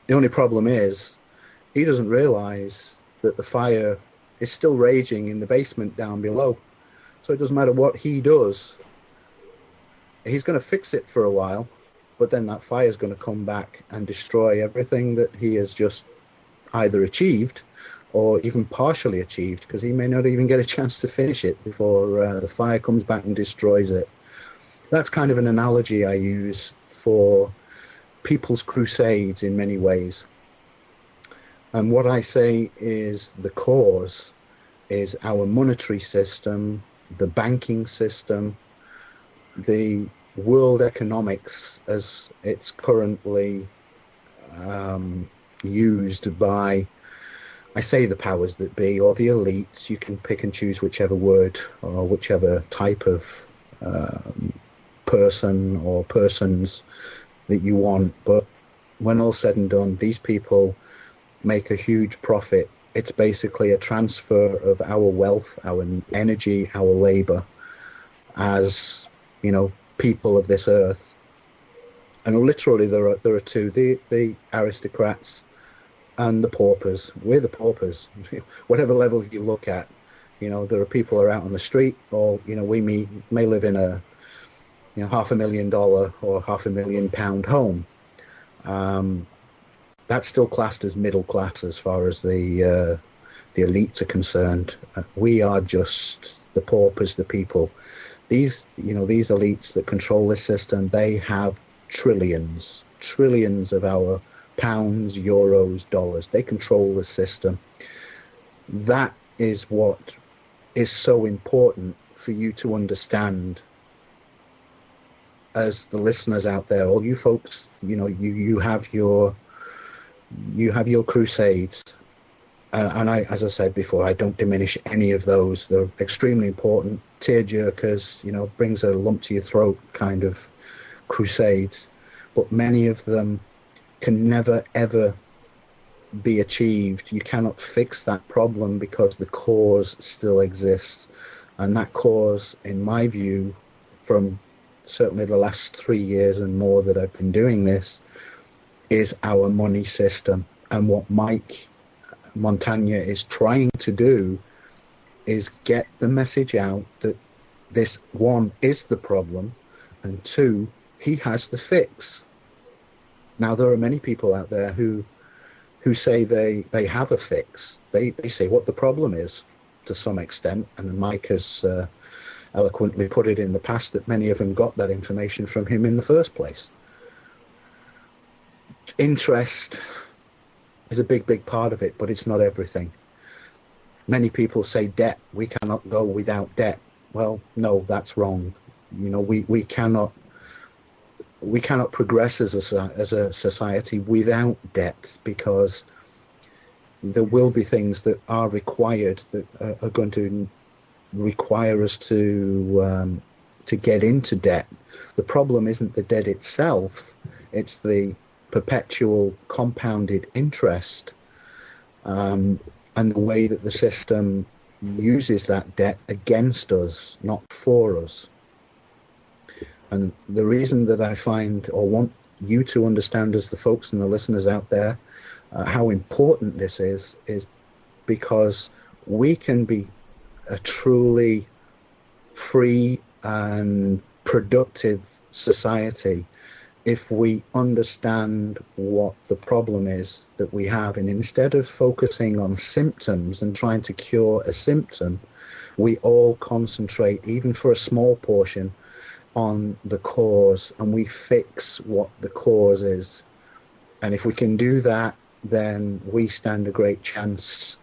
The only problem is he doesn't realize that the fire is still raging in the basement down below. So it doesn't matter what he does, he's going to fix it for a while, but then that fire is going to come back and destroy everything that he has just either achieved or even partially achieved, because he may not even get a chance to finish it before the fire comes back and destroys it. That's kind of an analogy I use for people's crusades in many ways. And what I say is the cause is our monetary system, the banking system, the world economics as it's currently used by, I say, the powers that be, or the elites. You can pick and choose whichever word or whichever type of person or persons that you want. But when all's said and done, these people make a huge profit. It's basically a transfer of our wealth, our energy, our labor as, people of this earth. And literally there are two, the aristocrats and the paupers. We're the paupers. Whatever level you look at, there are people who are out on the street, or, we may live in a $500,000 or £500,000 home. That's still classed as middle class as far as the elites are concerned. We are just the paupers, the people. These elites that control this system, they have trillions of our pounds, euros, dollars. They control the system. That is what is so important for you to understand as the listeners out there. All you folks, you have your crusades. And I, as I said before, I don't diminish any of those. They're extremely important. Tear jerkers, brings a lump to your throat kind of crusades. But many of them can never, ever be achieved. You cannot fix that problem because the cause still exists. And that cause, in my view, from certainly the last 3 years and more that I've been doing this, is our money system. And what Mike Montagne is trying to do is get the message out that this, one, is the problem, and two, he has the fix. Now, there are many people out there who say they have a fix. They say what the problem is to some extent, and Mike has eloquently put it in the past that many of them got that information from him in the first place. Interest is a big part of it, but it's not everything. Many people say debt. We cannot go without debt. Well, no, that's wrong. We cannot progress as a society without debt, because there will be things that are required that are going to require us to get into debt. The problem isn't the debt itself; it's the perpetual compounded interest, and the way that the system uses that debt against us, not for us. And the reason that I find, or want you to understand as the folks and the listeners out there, how important this is because we can be a truly free and productive society if we understand what the problem is that we have. And instead of focusing on symptoms and trying to cure a symptom, we all concentrate, even for a small portion, on the cause, and we fix what the cause is. And if we can do that, then we stand a great chance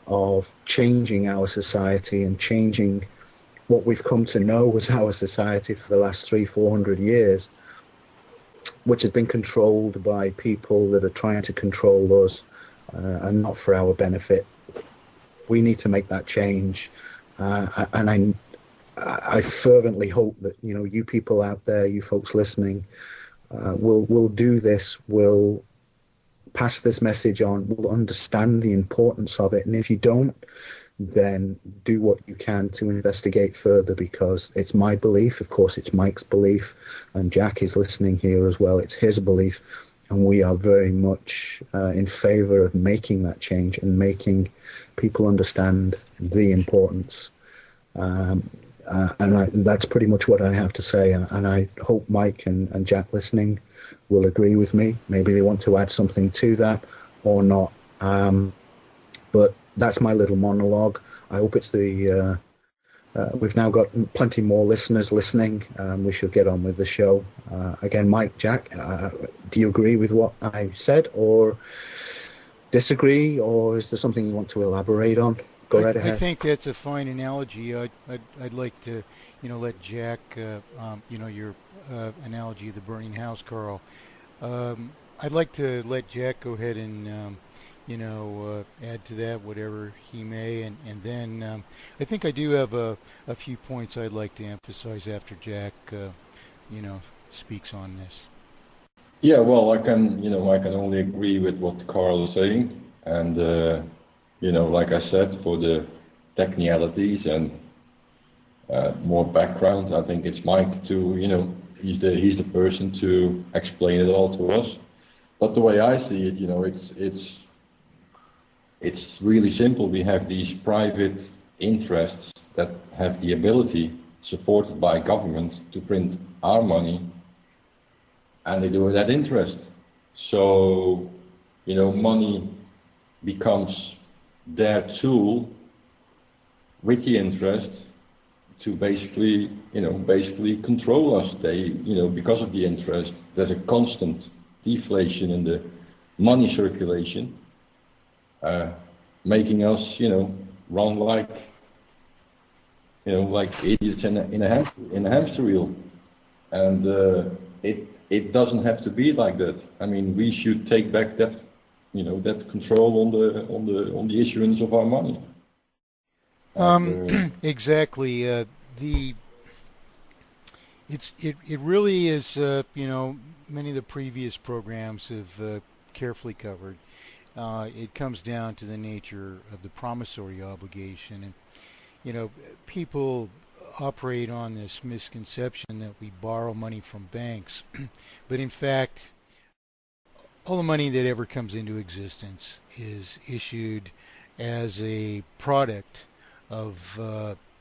of changing our society and changing what we've come to know as our society for the last 300-400 years, which has been controlled by people that are trying to control us and not for our benefit. We need to make that change, and I fervently hope that you people out there, you folks listening, will do this, will pass this message on, will understand the importance of it. And if you don't, then do what you can to investigate further, because it's my belief, of course it's Mike's belief, and Jack is listening here as well, it's his belief and we are very much in favour of making that change and making people understand the importance. That's pretty much what I have to say, and I hope Mike and Jack listening will agree with me. Maybe they want to add something to that or not. But that's my little monologue. I hope it's we've now got plenty more listeners listening. We should get on with the show. Again, Mike, Jack, do you agree with what I said, or disagree, or is there something you want to elaborate on? Go right ahead. I think that's a fine analogy. I'd like to, let Jack, your analogy of the burning house, Karl. I'd like to let Jack go ahead and add to that whatever he may, and then I think I do have a few points I'd like to emphasize after Jack, speaks on this. Yeah, well, I can only agree with what Karl is saying, and like I said, for the technicalities and more background, I think it's Mike to, he's the person to explain it all to us. But the way I see it, it's really simple. We have these private interests that have the ability, supported by government, to print our money, and they do it at interest. So, money becomes their tool with the interest to basically control us. They, because of the interest, there's a constant deflation in the money circulation, making us, run like idiots in a hamster wheel. And it doesn't have to be like that. I mean, we should take back that, that control on the issuance of our money. Exactly. It really is. Many of the previous programs have carefully covered. It comes down to the nature of the promissory obligation, and people operate on this misconception that we borrow money from banks, but in fact, all the money that ever comes into existence is issued as a product of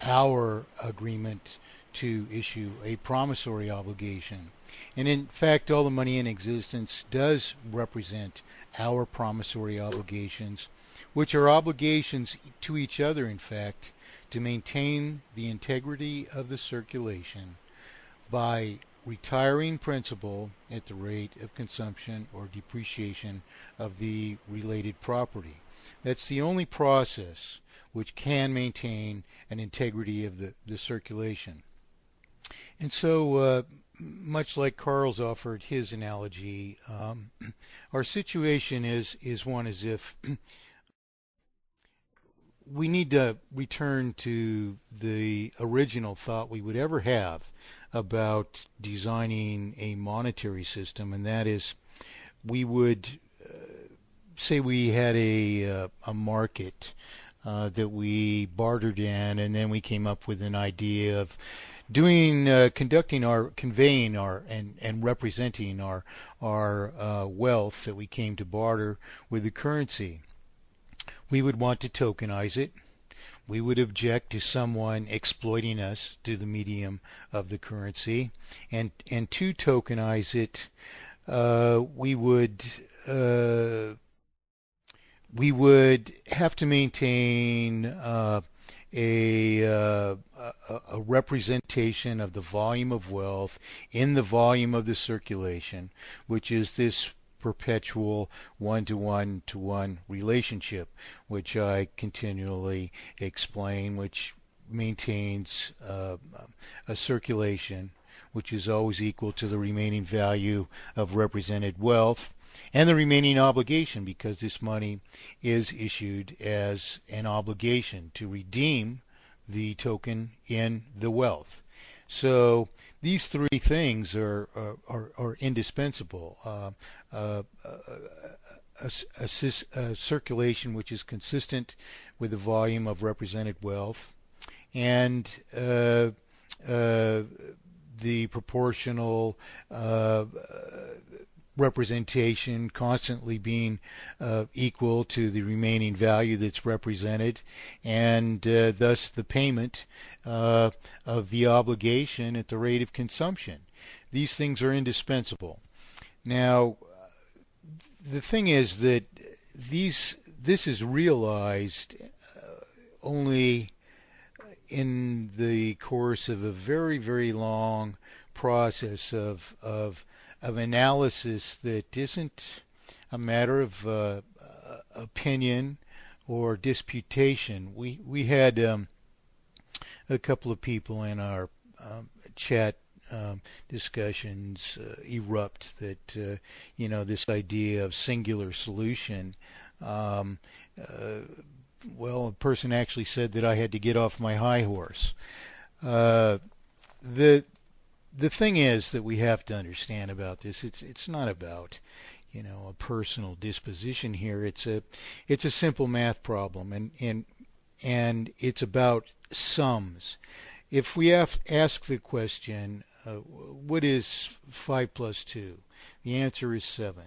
our agreement to issue a promissory obligation. And in fact, all the money in existence does represent our promissory obligations, which are obligations to each other, in fact, to maintain the integrity of the circulation by retiring principal at the rate of consumption or depreciation of the related property. That's the only process which can maintain an integrity of the circulation. And so, much like Karl's offered his analogy, our situation is one as if we need to return to the original thought we would ever have about designing a monetary system, and that is, we would say we had a market that we bartered in, and then we came up with an idea of conveying our and representing our wealth that we came to barter with the currency. We would want to tokenize it. We would object to someone exploiting us through the medium of the currency, and to tokenize it, we would have to maintain a representation of the volume of wealth in the volume of the circulation, which is this perpetual one-to-one relationship, which I continually explain, which maintains a circulation which is always equal to the remaining value of represented wealth and the remaining obligation, because this money is issued as an obligation to redeem the token in the wealth. So these three things are indispensable. A circulation which is consistent with the volume of represented wealth, and the proportional representation constantly being equal to the remaining value that's represented, and thus the payment of the obligation at the rate of consumption. These things are indispensable. Now, the thing is that this is realized only in the course of a very, very long process of analysis that isn't a matter of opinion or disputation. We had a couple of people in our chat discussions erupt that this idea of singular solution. Well, a person actually said that I had to get off my high horse. The thing is that we have to understand about this. It's not about a personal disposition here. It's a simple math problem, and it's about sums. If we ask the question, what is 5 plus 2? The answer is 7.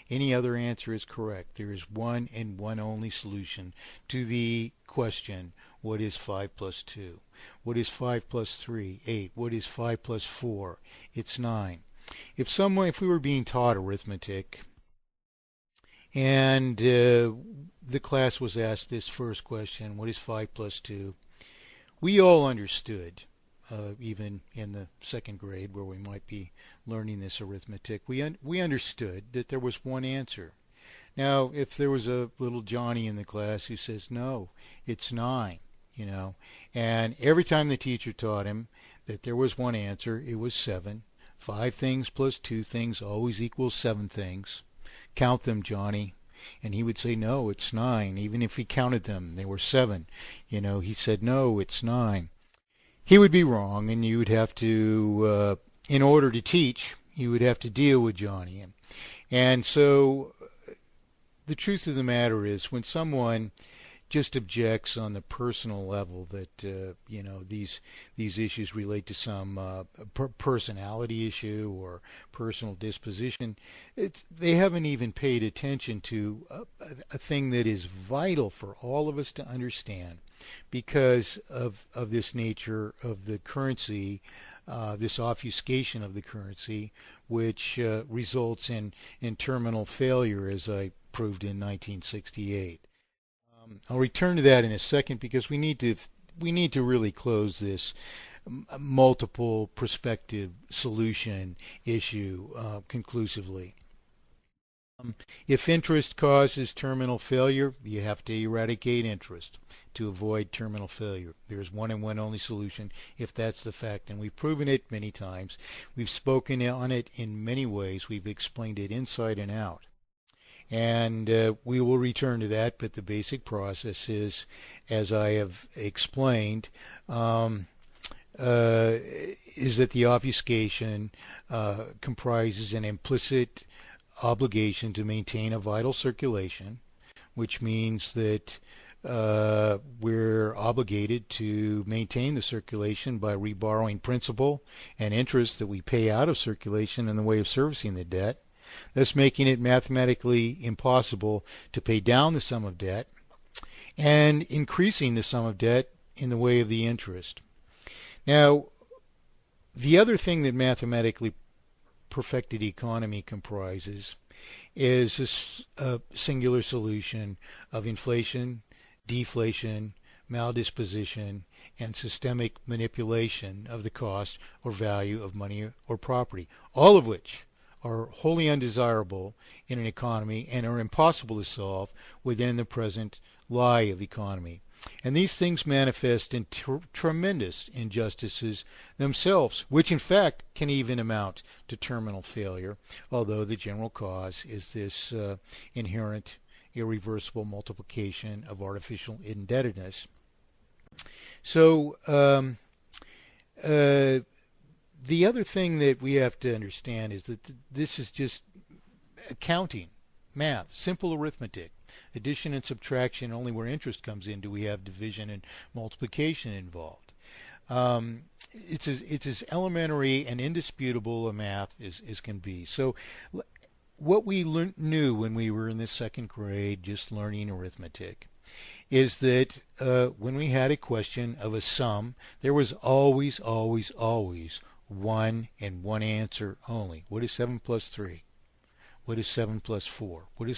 Any other answer is correct. There is one and one only solution to the question, what is 5 plus 2? What is 5 plus 3? 8. What is 5 plus 4? It's 9. If we were being taught arithmetic and the class was asked this first question, what is 5 plus 2? We all understood, even in the second grade where we might be learning this arithmetic, we understood that there was one answer. Now, if there was a little Johnny in the class who says, no, it's 9, and every time the teacher taught him that there was one answer, it was 7. 5 things plus 2 things always equals 7 things. Count them, Johnny. And he would say, no, it's 9. Even if he counted them, they were 7. He said, no, it's 9. He would be wrong, and you would have to, in order to teach, you would have to deal with Johnny. And so the truth of the matter is, when someone just objects on the personal level that these issues relate to some personality issue or personal disposition, they haven't even paid attention to a thing that is vital for all of us to understand because of this nature of the currency, this obfuscation of the currency, which results in terminal failure, as I proved in 1968. I'll return to that in a second because we need to really close this multiple perspective solution issue conclusively. If interest causes terminal failure, you have to eradicate interest to avoid terminal failure. There's one and one only solution if that's the fact, and we've proven it many times. We've spoken on it in many ways. We've explained it inside and out. And we will return to that, but the basic process is, as I have explained, is that the obfuscation comprises an implicit obligation to maintain a vital circulation, which means that we're obligated to maintain the circulation by reborrowing principal and interest that we pay out of circulation in the way of servicing the debt, thus making it mathematically impossible to pay down the sum of debt and increasing the sum of debt in the way of the interest. Now, the other thing that mathematically perfected economy comprises is a singular solution of inflation, deflation, maldisposition, and systemic manipulation of the cost or value of money or property, all of which are wholly undesirable in an economy and are impossible to solve within the present lie of economy. And these things manifest in tremendous injustices themselves, which in fact can even amount to terminal failure, although the general cause is this inherent irreversible multiplication of artificial indebtedness. So the other thing that we have to understand is that this is just accounting, math, simple arithmetic. Addition and subtraction, only where interest comes in do we have division and multiplication involved. It's as elementary and indisputable a math as can be. So what we knew when we were in the second grade, just learning arithmetic, is that when we had a question of a sum, there was always, always, always one and one answer only. What is 7 plus 3? What is 7 plus 4? What is